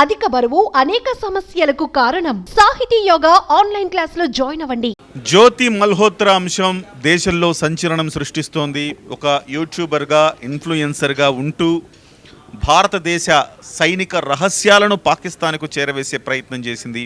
అధిక బరువు అనేక సమస్యలకు కారణం. సాహితీ యోగా ఆన్లైన్ క్లాసులో జాయిన్ అవ్వండి. జ్యోతి మల్హోత్రా అంశం దేశంలో సంచలనం సృష్టిస్తోంది. ఒక యూట్యూబర్గా ఇన్ఫ్లుయెన్సర్గా ఉంటూ భారతదేశ సైనిక రహస్యాలను పాకిస్తాన్కు చేరవేసే ప్రయత్నం చేసింది.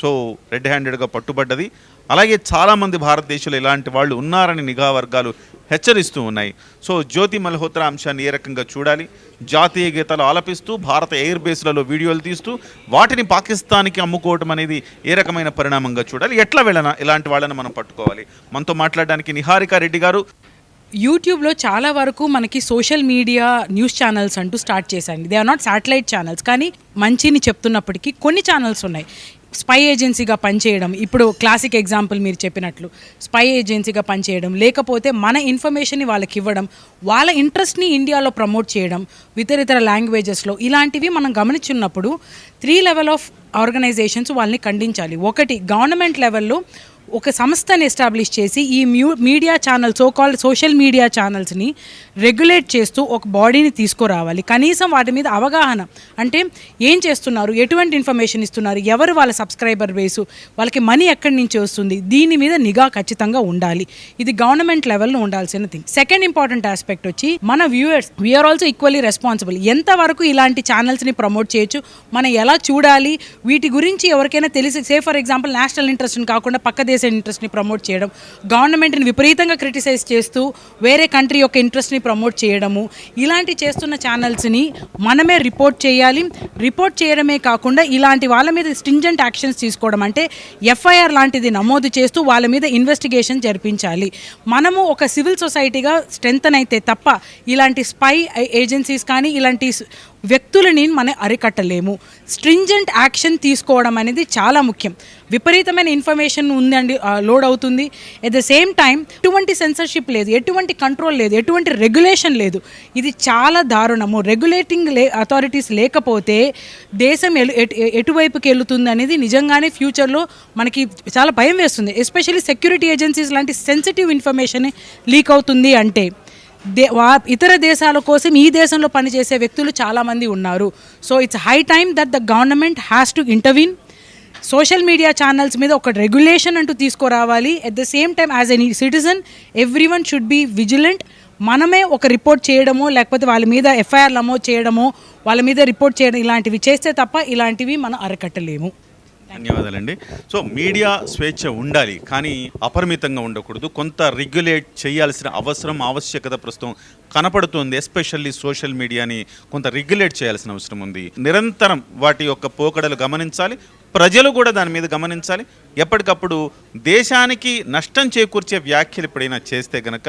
సో రెడ్ హ్యాండెడ్గా పట్టుబడ్డది. అలాగే చాలామంది భారతదేశంలో ఇలాంటి వాళ్ళు ఉన్నారని నిఘా వర్గాలు హెచ్చరిస్తూ ఉన్నాయి. సో జ్యోతి మల్హోత్రా అంశాన్ని ఏ రకంగా చూడాలి? జాతీయ గీతాలు ఆలపిస్తూ భారత ఎయిర్ బేస్లలో వీడియోలు తీస్తూ వాటిని పాకిస్తాన్కి అమ్ముకోవడం అనేది ఏ రకమైన పరిణామంగా చూడాలి? ఎట్లా వెళ్ళనా ఇలాంటి వాళ్ళని మనం పట్టుకోవాలి? మనతో మాట్లాడడానికి నిహారిక రెడ్డి గారు. యూట్యూబ్లో చాలా వరకు మనకి సోషల్ మీడియా న్యూస్ ఛానల్స్ అంటూ స్టార్ట్ చేశాయండి. They are not satellite channels, కానీ మంచిని చెప్తున్నప్పటికీ కొన్ని ఛానల్స్ ఉన్నాయి స్పై ఏజెన్సీగా పనిచేయడం. ఇప్పుడు క్లాసిక్ ఎగ్జాంపుల్ మీరు చెప్పినట్లు స్పై ఏజెన్సీగా పనిచేయడం, లేకపోతే మన ఇన్ఫర్మేషన్ని వాళ్ళకి ఇవ్వడం, వాళ్ళ ఇంట్రెస్ట్ని ఇండియాలో ప్రమోట్ చేయడం ఇతర లాంగ్వేజెస్లో. ఇలాంటివి మనం గమనించున్నప్పుడు 3 లెవెల్ ఆఫ్ ఆర్గనైజేషన్స్ వాళ్ళని ఖండించాలి. ఒకటి, గవర్నమెంట్ లెవెల్లో ఒక సంస్థని ఎస్టాబ్లిష్ చేసి ఈ media channel so called social media ఛానల్స్ని రెగ్యులేట్ చేస్తూ ఒక బాడీని తీసుకురావాలి. కనీసం వాటి మీద అవగాహన, అంటే ఏం చేస్తున్నారు, ఎటువంటి ఇన్ఫర్మేషన్ ఇస్తున్నారు, ఎవరు వాళ్ళ సబ్స్క్రైబర్ బేసు, వాళ్ళకి మనీ ఎక్కడి నుంచి వస్తుంది, దీని మీద నిఘా ఖచ్చితంగా ఉండాలి. ఇది గవర్నమెంట్ లెవెల్లో ఉండాల్సిన థింగ్. సెకండ్ ఇంపార్టెంట్ ఆస్పెక్ట్ వచ్చి మన viewers, we are also equally responsible. ఎంతవరకు ఇలాంటి ఛానల్స్ని ప్రమోట్ చేయొచ్చు, మనం ఎలా చూడాలి, వీటి గురించి ఎవరికైనా తెలిసి, సే ఫర్ ఎగ్జాంపుల్ నేషనల్ ఇంట్రెస్ట్ని కాకుండా పక్క దేశ ఇంట్రెస్ట్ని ప్రమోట్ చేయడం, గవర్నమెంట్ని విపరీతంగా క్రిటిసైజ్ చేస్తూ వేరే కంట్రీ యొక్క ఇంట్రెస్ట్ని ప్రమోట్ చేయడము, ఇలాంటి చేస్తున్న ఛానల్స్ని మనమే రిపోర్ట్ చేయాలి. రిపోర్ట్ చేయడమే కాకుండా ఇలాంటి వాళ్ళ మీద స్ట్రింజెంట్ యాక్షన్స్ తీసుకోవడం, అంటే ఎఫ్ఐఆర్ లాంటిది నమోదు చేస్తూ వాళ్ళ మీద ఇన్వెస్టిగేషన్ జరిపించాలి. మనము ఒక సివిల్ సొసైటీగా స్ట్రెంగ్తన్ అయితే తప్ప ఇలాంటి స్పై ఏజెన్సీస్ కానీ ఇలాంటి వ్యక్తులని మనం అరికట్టలేము. స్ట్రింజెంట్ యాక్షన్ తీసుకోవడం అనేది చాలా ముఖ్యం. విపరీతమైన ఇన్ఫర్మేషన్ ఉందండి, లోడ్ అవుతుంది. ఎట్ ద సేమ్ టైం ఎటువంటి సెన్సర్షిప్ లేదు, ఎటువంటి కంట్రోల్ లేదు, ఎటువంటి రెగ్యులేషన్ లేదు. ఇది చాలా దారుణము. రెగ్యులేటింగ్ అథారిటీస్ లేకపోతే దేశం ఎటువైపుకి వెళుతుంది అనేది నిజంగానే ఫ్యూచర్లో మనకి చాలా భయం వేస్తుంది. ఎస్పెషల్లీ సెక్యూరిటీ ఏజెన్సీస్ లాంటి సెన్సిటివ్ ఇన్ఫర్మేషన్ లీక్ అవుతుంది అంటే ఇతర దేశాల కోసం ఈ దేశంలో పనిచేసే వ్యక్తులు చాలామంది ఉన్నారు. So it's high time that the government has to intervene. Social media channels మీద ఒక రెగ్యులేషన్ అంటూ తీసుకురావాలి. At the same time as any citizen everyone should be vigilant. మనమే ఒక రిపోర్ట్ చేయడమో, లేకపోతే వాళ్ళ మీద ఎఫ్ఐఆర్ నమోదు చేయడమో, వాళ్ళ మీద రిపోర్ట్ చేయడం, ఇలాంటివి చేస్తే తప్ప ఇలాంటివి మనం అరికట్టలేము. ధన్యవాదాలండి. సో మీడియా స్వేచ్ఛ ఉండాలి, కానీ అపరిమితంగా ఉండకూడదు. కొంత రెగ్యులేట్ చేయాల్సిన ఆవశ్యకత ప్రస్తుతం కనపడుతుంది. ఎస్పెషల్లీ సోషల్ మీడియాని కొంత రెగ్యులేట్ చేయాల్సిన అవసరం ఉంది. నిరంతరం వాటి యొక్క పోకడలు గమనించాలి, ప్రజలు కూడా దాని మీద గమనించాలి. ఎప్పటికప్పుడు దేశానికి నష్టం చేకూర్చే వ్యాఖ్యలు ఎప్పుడైనా చేస్తే గనక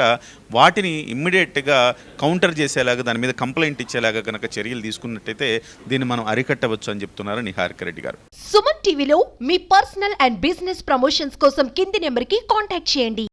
వాటిని ఇమ్మీడియట్గా కౌంటర్ చేసేలాగా, దాని మీద కంప్లైంట్ ఇచ్చేలాగా కనుక చర్యలు తీసుకున్నట్టయితే దీన్ని మనం అరికట్టవచ్చు అని చెప్తున్నారు నిహారిక రెడ్డి గారు. సుమన్ టీవీలో మీ పర్సనల్ అండ్ బిజినెస్ ప్రమోషన్స్ కోసం కింది నెంబర్కి కాంటాక్ట్ చేయండి.